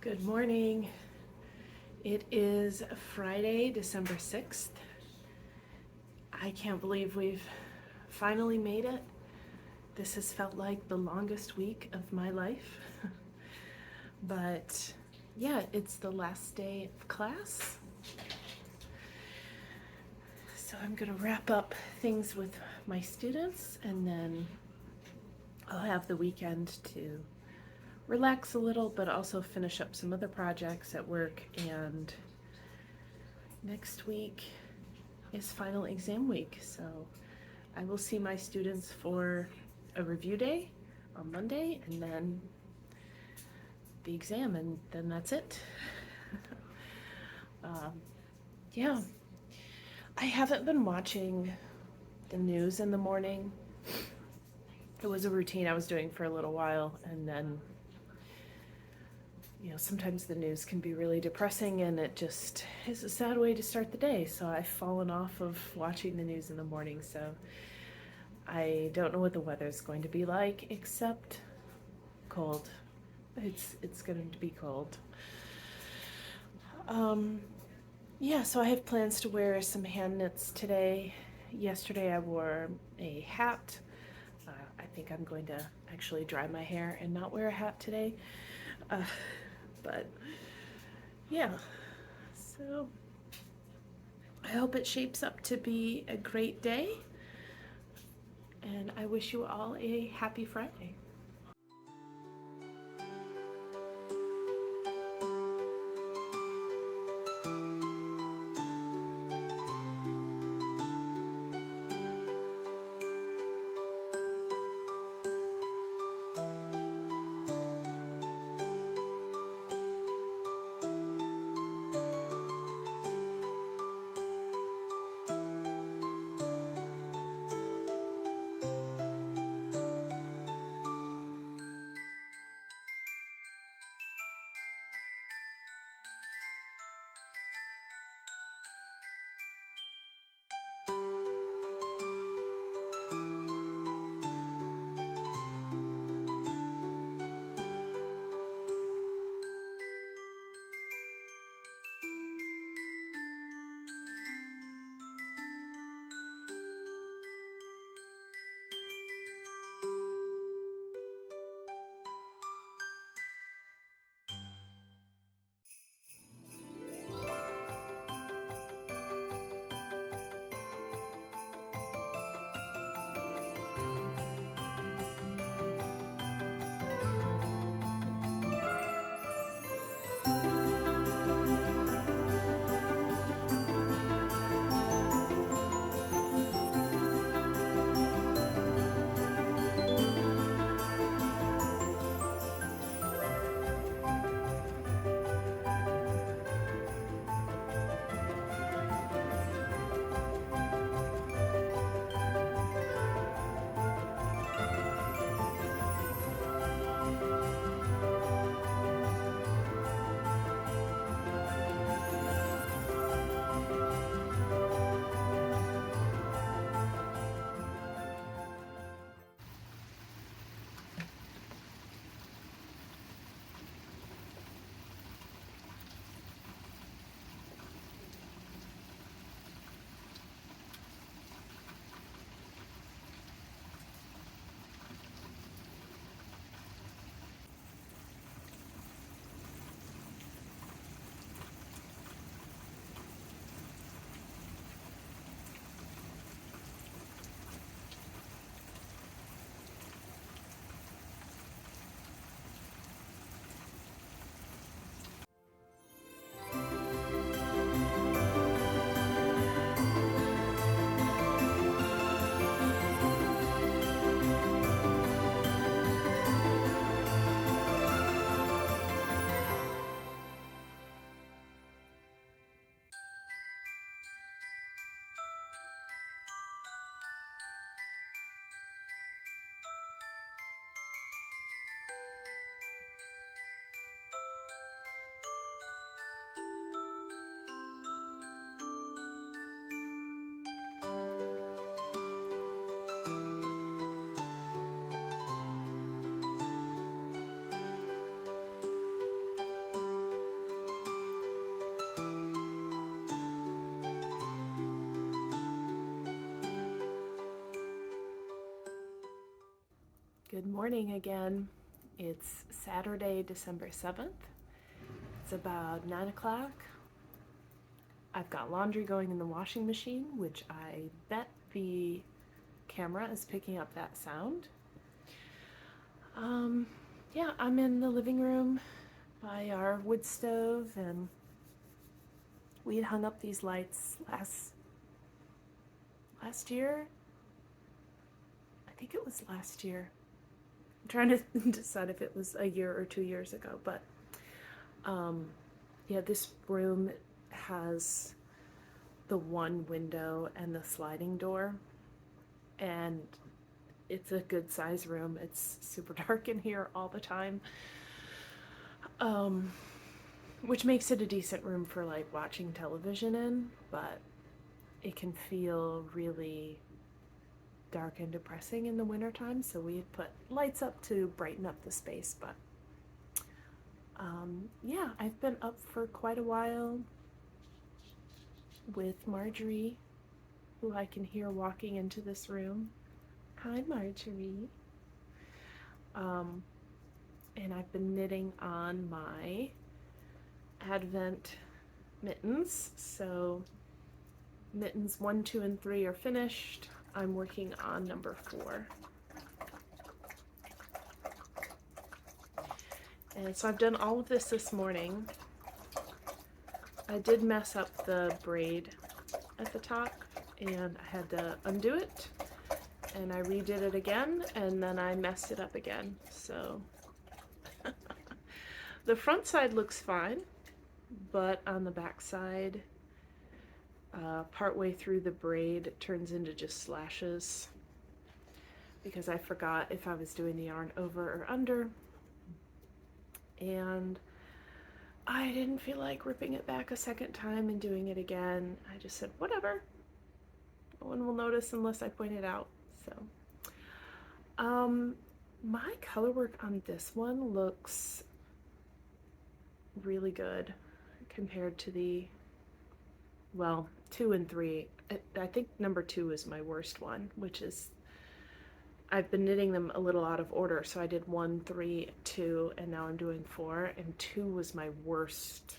Good morning. It is Friday, December 6th. I can't believe we've finally made it. This has felt like the longest week of my life. But yeah, it's the last day of class. So I'm gonna wrap up things with my students and then I'll have the weekend to relax a little, but also finish up some other projects at work. And next week is final exam week, so I will see my students for a review day on Monday and then the exam, and then that's it. Yeah, I haven't been watching the news in the morning. It was a routine I was doing for a little while, and then sometimes the news can be really depressing and it just is a sad way to start the day. So I've fallen off of watching the news in the morning. So I don't know what the weather's going to be like, except cold. It's going to be cold. Yeah, so I have plans to wear some hand knits today. Yesterday I wore a hat. I think I'm going to actually dry my hair and not wear a hat today. But yeah, so I hope it shapes up to be a great day, and I wish you all a happy Friday. Good morning again. It's Saturday, December 7th. It's about 9 o'clock. I've got laundry going in the washing machine, which I bet the camera is picking up that sound. Yeah, I'm in the living room by our wood stove, and we had hung up these lights last year. I think it was last year. I'm trying to decide if it was a year or 2 years ago, but yeah, this room has the one window and the sliding door, and it's a good size room. It's super dark in here all the time, which makes it a decent room for like watching television in, but it can feel really dark and depressing in the wintertime, so we had put lights up to brighten up the space. But yeah, I've been up for quite a while with Marjorie, who I can hear walking into this room. Hi, Marjorie. And I've been knitting on my Advent mittens. So mittens 1, 2, and 3 are finished. I'm working on number 4. And so I've done all of this morning. I did mess up the braid at the top, and I had to undo it, and I redid it again, and then I messed it up again. So the front side looks fine, but on the back side, partway through the braid, it turns into just slashes because I forgot if I was doing the yarn over or under, and I didn't feel like ripping it back a second time and doing it again. I just said, whatever. No one will notice unless I point it out. So, my color work on this one looks really good compared to the, well, 2 and 3. I think number 2 is my worst one, which is, I've been knitting them a little out of order. So I did 1, 3, 2, and now I'm doing 4, and 2 was my worst.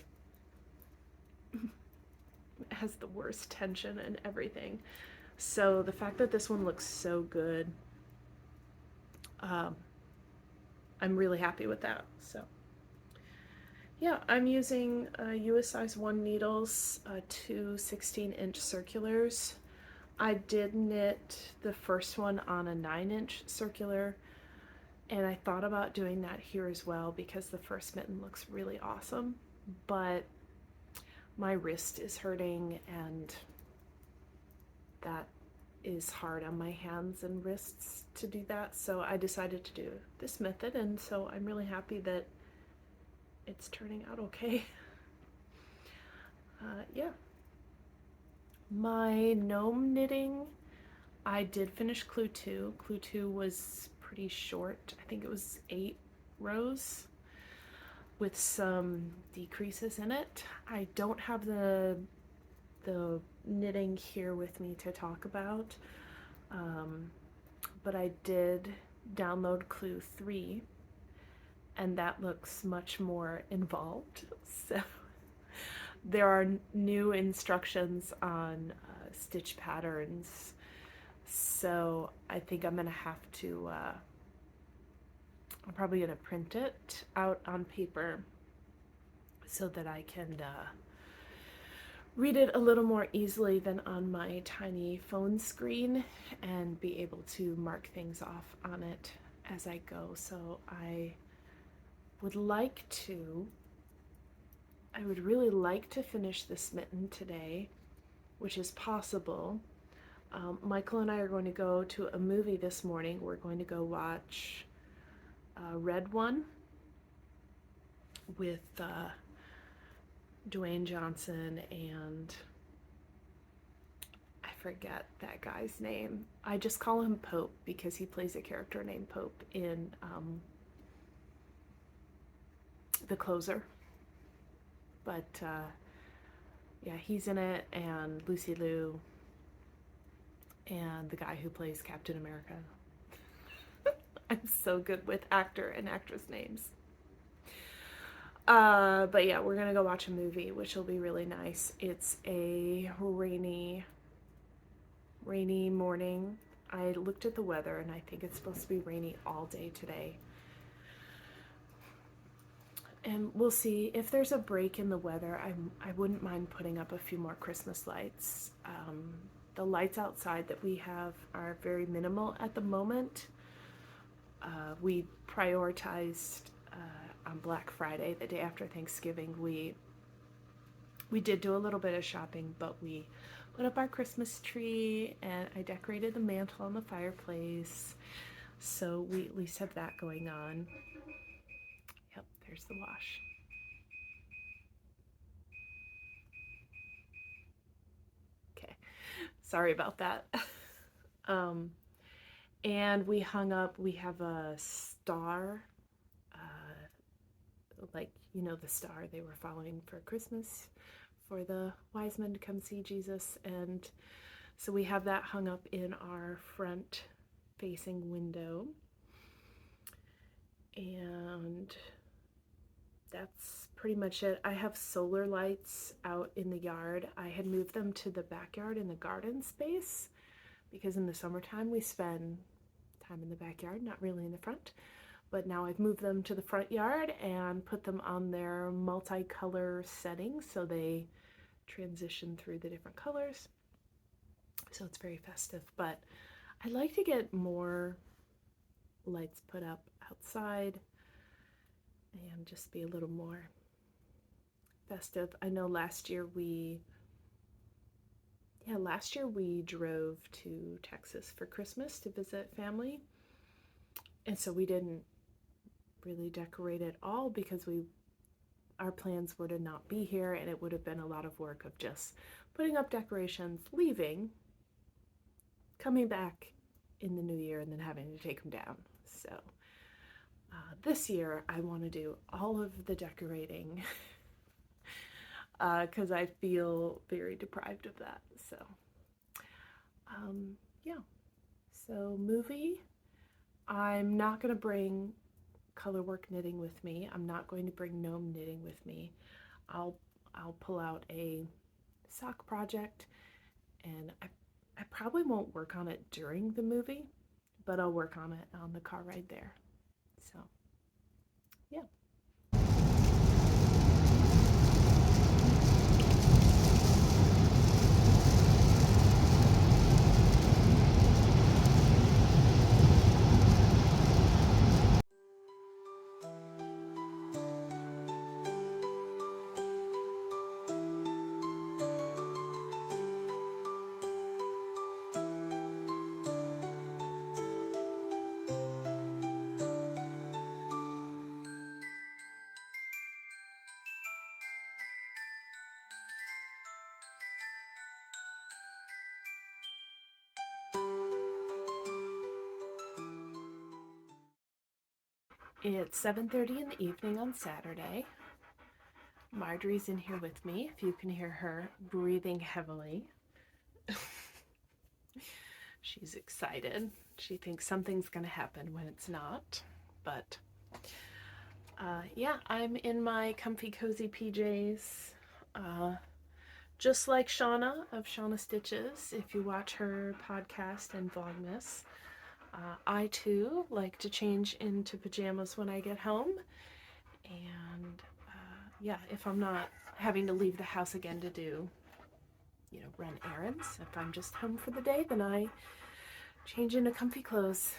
It has the worst tension and everything. So the fact that this one looks so good, I'm really happy with that. So yeah, I'm using US size 1 needles, 2 16-inch circulars. I did knit the first one on a 9-inch circular, and I thought about doing that here as well because the first mitten looks really awesome, but my wrist is hurting, and that is hard on my hands and wrists to do that, so I decided to do this method, and so I'm really happy that it's turning out okay. Yeah. My gnome knitting, I did finish clue 2. Clue 2 was pretty short. I think it was 8 rows with some decreases in it. I don't have the knitting here with me to talk about, but I did download clue 3, and that looks much more involved. So there are new instructions on stitch patterns, so I think I'm gonna have to, I'm probably gonna print it out on paper so that I can read it a little more easily than on my tiny phone screen and be able to mark things off on it as I go. So I would really like to finish this mitten today, which is possible. Michael and I are going to go to a movie this morning. We're going to go watch Red One with Dwayne Johnson and I forget that guy's name. I just call him Pope because he plays a character named Pope in The Closer. But yeah, he's in it, and Lucy Liu, and the guy who plays Captain America. I'm so good with actor and actress names. But yeah, we're gonna go watch a movie, which will be really nice. It's a rainy morning. I looked at the weather and I think it's supposed to be rainy all day today. And we'll see if there's a break in the weather. I wouldn't mind putting up a few more Christmas lights. The lights outside that we have are very minimal at the moment. We prioritized on Black Friday, the day after Thanksgiving. We did do a little bit of shopping, but we put up our Christmas tree and I decorated the mantle on the fireplace. So we at least have that going on. Yep, there's the wash. Okay, sorry about that. And we hung up, we have a star, like, you know, the star they were following for Christmas for the wise men to come see Jesus. And so we have that hung up in our front facing window. And that's pretty much it. I have solar lights out in the yard. I had moved them to the backyard in the garden space because in the summertime we spend time in the backyard, not really in the front. But now I've moved them to the front yard and put them on their multicolor settings so they transition through the different colors. So it's very festive, but I'd like to get more lights put up outside and just be a little more festive. I know last year we drove to Texas for Christmas to visit family. And so we didn't really decorate at all because our plans were to not be here, and it would have been a lot of work of just putting up decorations, leaving, coming back in the new year, and then having to take them down. So this year I want to do all of the decorating because I feel very deprived of that. So yeah, so movie. I'm not going to bring colorwork knitting with me. I'm not going to bring gnome knitting with me. I'll pull out a sock project, and I probably won't work on it during the movie, but I'll work on it on the car ride there. So yeah. It's 7:30 in the evening on Saturday. Marjorie's in here with me, if you can hear her breathing heavily. She's excited. She thinks something's gonna happen when it's not. But yeah, I'm in my comfy cozy PJs. Just like Shauna of Shauna Stitches, if you watch her podcast and Vlogmas. I too like to change into pajamas when I get home, and yeah, if I'm not having to leave the house again to do, you know, run errands, if I'm just home for the day, then I change into comfy clothes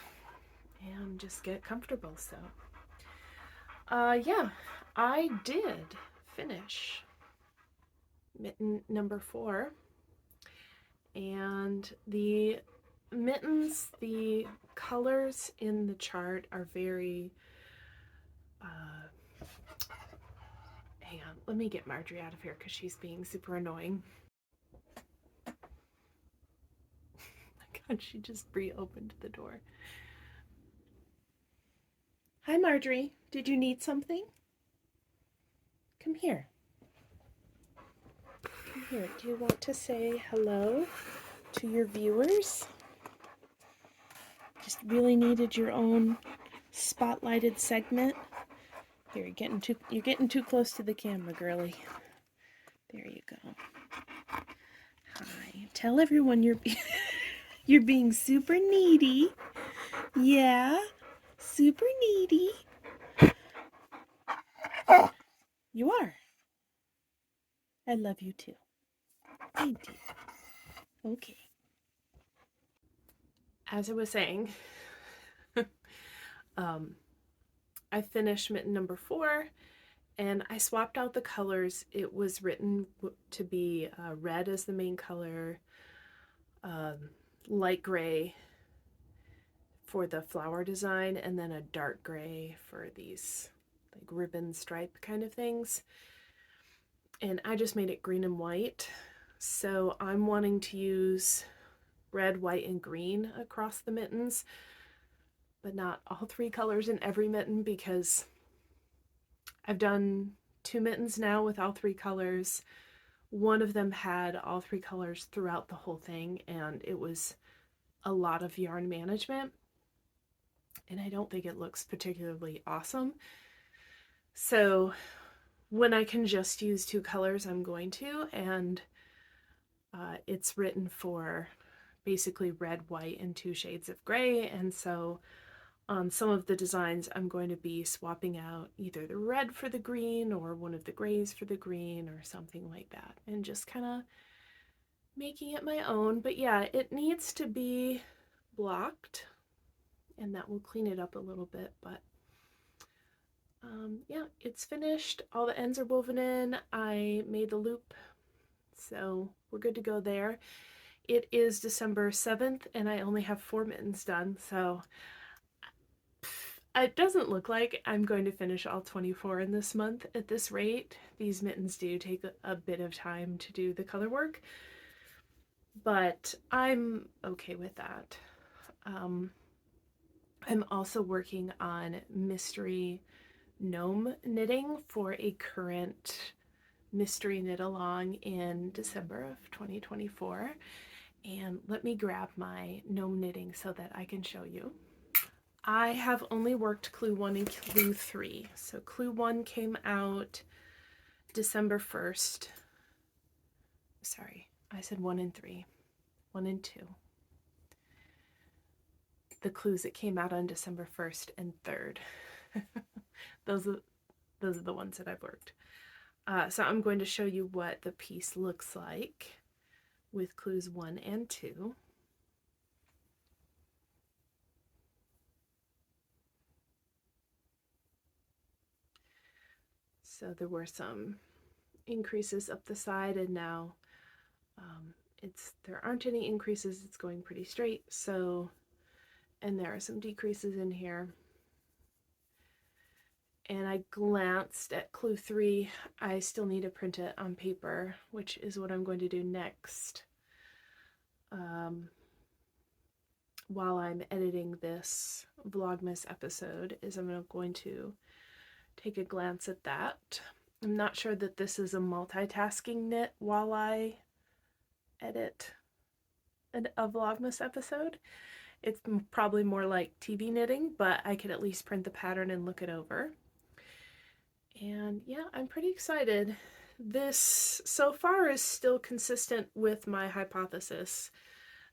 and just get comfortable. So yeah, I did finish mitten number 4, and the mittens, the colors in the chart are very hang on, let me get Marjorie out of here because she's being super annoying. God, she just reopened the door. Hi Marjorie, did you need something? Come here. Come here. Do you want to say hello to your viewers? Just really needed your own spotlighted segment. Here, you're getting too close to the camera, girly. There you go. Hi. Tell everyone you're you're being super needy. Yeah, super needy. You are. I love you too. I do. Okay. As I was saying, I finished mitten number 4, and I swapped out the colors. It was written to be red as the main color, light gray for the flower design, and then a dark gray for these like ribbon stripe kind of things. And I just made it green and white. So I'm wanting to use red, white, and green across the mittens, but not all 3 colors in every mitten, because I've done 2 mittens now with all 3 colors. One of them had all 3 colors throughout the whole thing, and it was a lot of yarn management, and I don't think it looks particularly awesome. So when I can just use 2 colors, I'm going to, and it's written for basically red, white, and 2 shades of gray, and so on some of the designs I'm going to be swapping out either the red for the green or one of the grays for the green or something like that, and just kind of making it my own. But yeah, it needs to be blocked, and that will clean it up a little bit, but yeah, it's finished. All the ends are woven in. I made the loop, so we're good to go there. It is December 7th, and I only have 4 mittens done, so it doesn't look like I'm going to finish all 24 in this month at this rate. These mittens do take a bit of time to do the color work, but I'm okay with that. I'm also working on mystery gnome knitting for a current mystery knit along in December of 2024. And let me grab my gnome knitting so that I can show you. I have only worked clue 1 and clue 3. So clue 1 came out December 1st. Sorry, I said 1 and 3. 1 and 2. The clues that came out on December 1st and 3rd. Those are the ones that I've worked. So I'm going to show you what the piece looks like with clues 1 and 2. So there were some increases up the side, and now there aren't any increases. It's going pretty straight. So, and there are some decreases in here. And I glanced at clue 3. I still need to print it on paper, which is what I'm going to do next. While I'm editing this Vlogmas episode, I'm going to take a glance at that. I'm not sure that this is a multitasking knit while I edit a Vlogmas episode. It's probably more like TV knitting, but I could at least print the pattern and look it over. And yeah, I'm pretty excited. This so far is still consistent with my hypothesis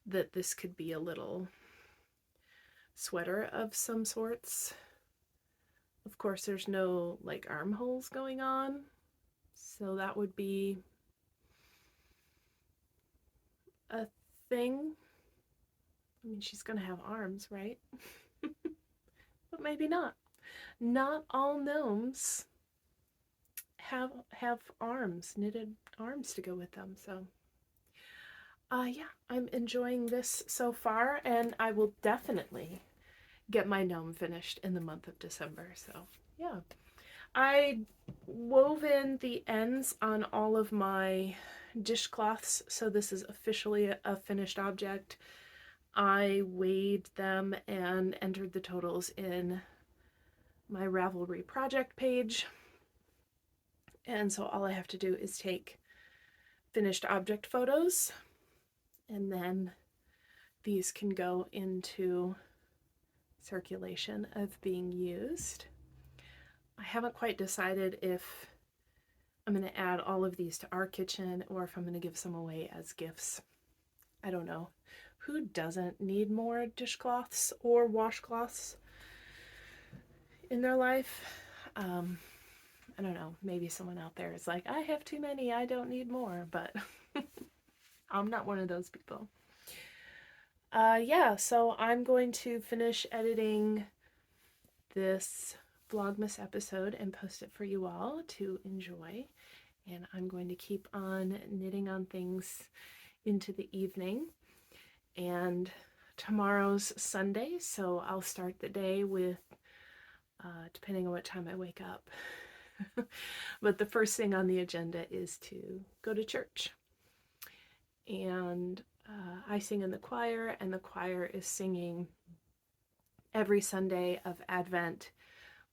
that this could be a little sweater of some sorts. Of course, there's no like armholes going on, so that would be a thing. I mean, she's gonna have arms, right? But maybe not. Not all gnomes have arms, knitted arms to go with them, so yeah, I'm enjoying this so far, and I will definitely get my gnome finished in the month of December. So yeah, I wove in the ends on all of my dishcloths, so this is officially a finished object. I weighed them and entered the totals in my Ravelry project page, and so all I have to do is take finished object photos, and then these can go into circulation of being used. I haven't quite decided if I'm going to add all of these to our kitchen or if I'm going to give some away as gifts. I don't know. Who doesn't need more dishcloths or washcloths in their life? I don't know. Maybe someone out there is like, I have too many, I don't need more, but I'm not one of those people. Yeah, so I'm going to finish editing this Vlogmas episode and post it for you all to enjoy. And I'm going to keep on knitting on things into the evening. And tomorrow's Sunday, so I'll start the day with, depending on what time I wake up. But the first thing on the agenda is to go to church. And I sing in the choir, and the choir is singing every Sunday of Advent.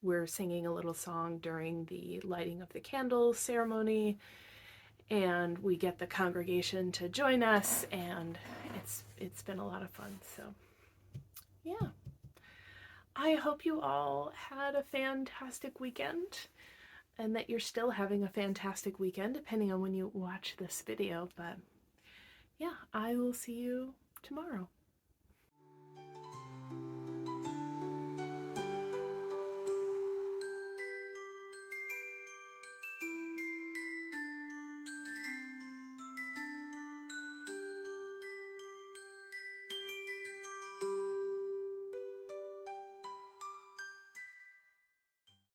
We're singing a little song during the lighting of the candles ceremony, and we get the congregation to join us, and it's been a lot of fun. So yeah, I hope you all had a fantastic weekend, and that you're still having a fantastic weekend depending on when you watch this video. But yeah, I will see you tomorrow.